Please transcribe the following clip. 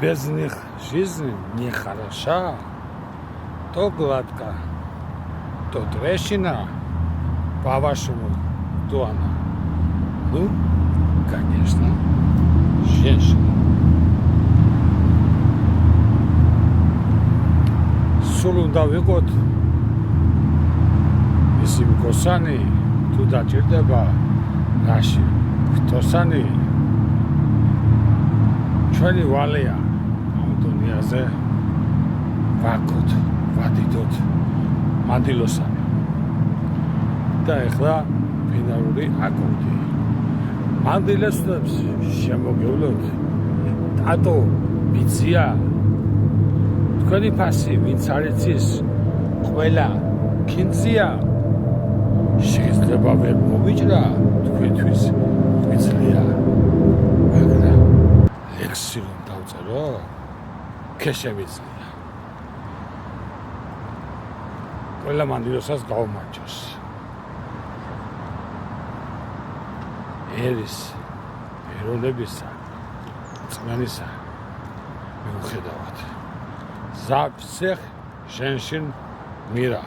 без них жизнь нехороша. То гладко, то трещина, по-вашему, то она. Ну, конечно, женщина. სულ უნდა ვიყოთ ისი მგოსანი თუ დაჭირდება რაში ფთოსანი ჩვენი ვალია ამ დუნიაზე ვაკოთ ვადიდოთ მანდილოსანი და ეხლა ფინალური აკორდი მანდილოსებს შემოგევლოთ ტატო ბიცია თქვენი ფასი ვინც არ იცის ყველა კინძია შეიძლება ვერ მოვიჭრა თქვენთვის ღვიძლია მაგრამ ლექსი რომ დავწერო ქეშევიძლია ყველა მანდილოსას გავმარჯოს ერის ეროვნებისა წმენისა მიუხედავად За всех женщин мира.